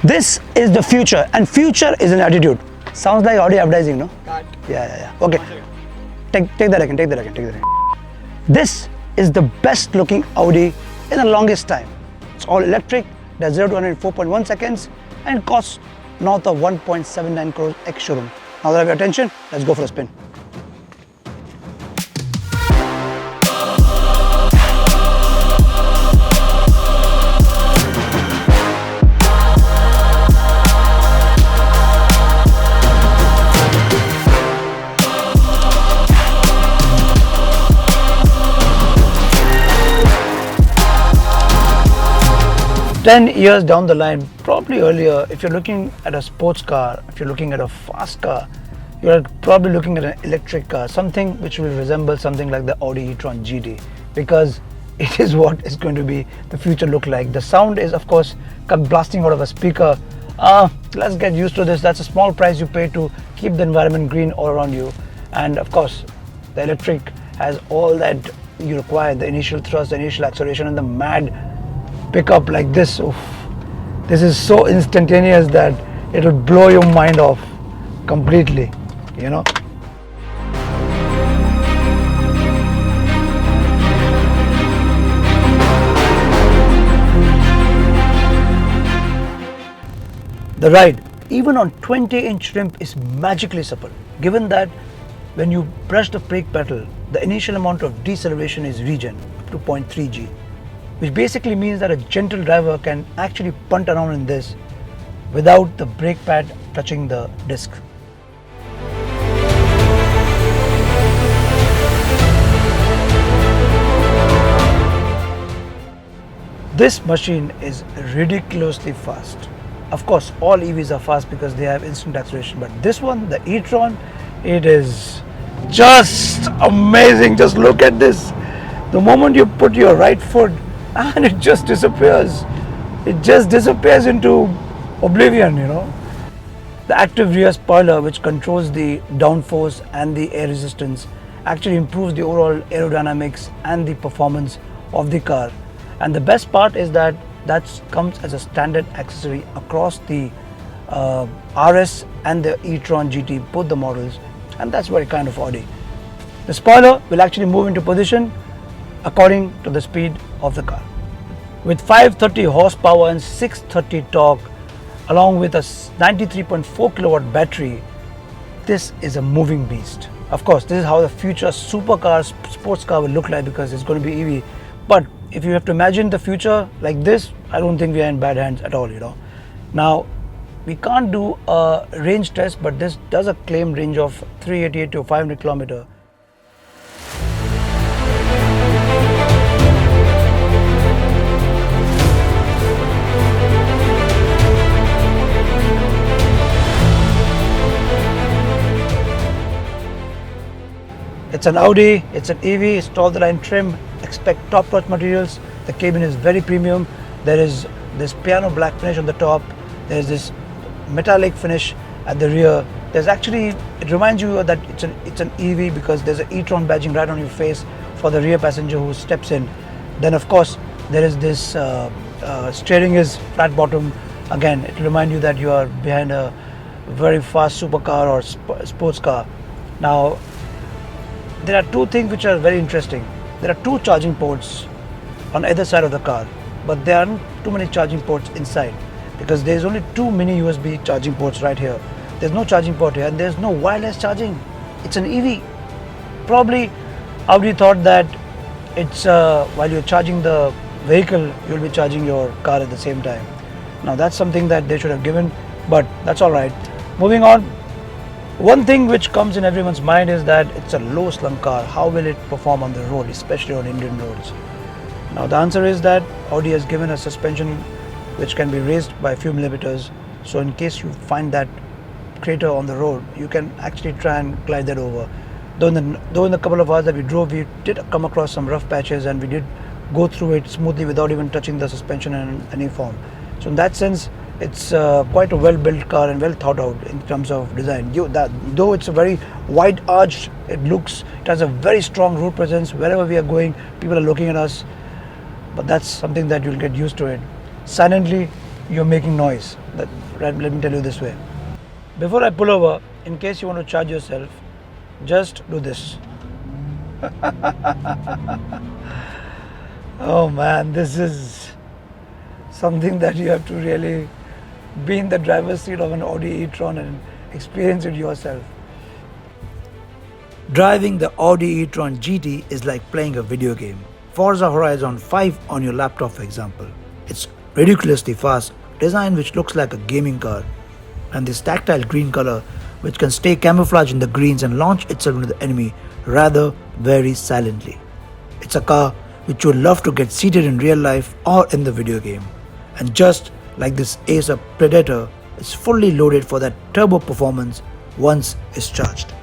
This is the future, and future is an attitude. Sounds like Audi advertising, no? Cut. Yeah. Okay. Take that again. This is the best looking Audi in the longest time. It's all electric, does 0 to 100 in 4.1 seconds, and costs north of 1.79 crores ex-showroom. Now that I have your attention, let's go for a spin. Ten years down the line, probably earlier, if you're looking at a sports car, if you're looking at a fast car, you're probably looking at an electric car, something which will resemble something like the Audi e-tron GT, because it is what is going to be the future look like. The sound is, of course, blasting out of a speaker. Let's get used to this. That's a small price you pay to keep the environment green all around you. And of course, the electric has all that you require, the initial thrust, the initial acceleration, and the mad pickup like this. Oof. This is so instantaneous that it will blow your mind off completely, you know. The ride, even on 20-inch rim, is magically supple, given that when you brush the brake pedal, the initial amount of deceleration is regen, up to 0.3 G, which basically means that a gentle driver can actually punt around in this without the brake pad touching the disc. This machine is ridiculously fast. Of course, all EVs are fast because they have instant acceleration, but this one, the e-tron, it is just amazing. Just look at this. The moment you put your right foot, and it just disappears. It just disappears into oblivion, you know. The active rear spoiler, which controls the downforce and the air resistance, actually improves the overall aerodynamics and the performance of the car. And the best part is that comes as a standard accessory across the RS and the e-tron GT, both the models, and that's very kind of Audi. The spoiler will actually move into position according to the speed of the car. With 530 horsepower and 630 torque, along with a 93.4 kilowatt battery, this is a moving beast. Of course, this is how the future supercar, sports car will look like, because it's going to be EV. But if you have to imagine the future like this, I don't think we are in bad hands at all, you know. Now, we can't do a range test, but this does a claimed range of 388 to 500 kilometers. It's an Audi, it's an EV, it's top of the line trim, expect top-notch materials. The cabin is very premium. There is this piano black finish on the top. There's this metallic finish at the rear. There's actually, it reminds you that it's an EV because there's an e-tron badging right on your face for the rear passenger who steps in. Then of course, there is this steering is flat bottom. Again, it will remind you that you are behind a very fast supercar or sports car. Now, there are two things which are very interesting. There are two charging ports on either side of the car, but there aren't too many charging ports inside because there's only two mini USB charging ports right here. There's no charging port here, and there's no wireless charging. It's an EV. Probably Audi thought that it's while you're charging the vehicle, you'll be charging your car at the same time. Now that's something that they should have given, but that's all right. Moving on. One thing which comes in everyone's mind is that it's a low slung car. How will it perform on the road, especially on Indian roads? Now the answer is that Audi has given a suspension which can be raised by a few millimeters. So in case you find that crater on the road, you can actually try and glide that over. Though in the couple of hours that we drove, we did come across some rough patches and we did go through it smoothly without even touching the suspension in any form. So in that sense, it's quite a well-built car and well thought out in terms of design. Though it's a very wide arched, it has a very strong road presence. Wherever we are going, people are looking at us. But that's something that you'll get used to it. Silently, you're making noise. Let me tell you this way. Before I pull over, in case you want to charge yourself, just do this. Oh man, this is something that you have to really be in the driver's seat of an Audi e-tron and experience it yourself. Driving the Audi e-tron GT is like playing a video game. Forza Horizon 5 on your laptop, for example. It's ridiculously fast, design which looks like a gaming car, and this tactile green color which can stay camouflaged in the greens and launch itself into the enemy rather very silently. It's a car which you would love to get seated in real life or in the video game. And just like this Acer Predator, it's fully loaded for that turbo performance once it's charged.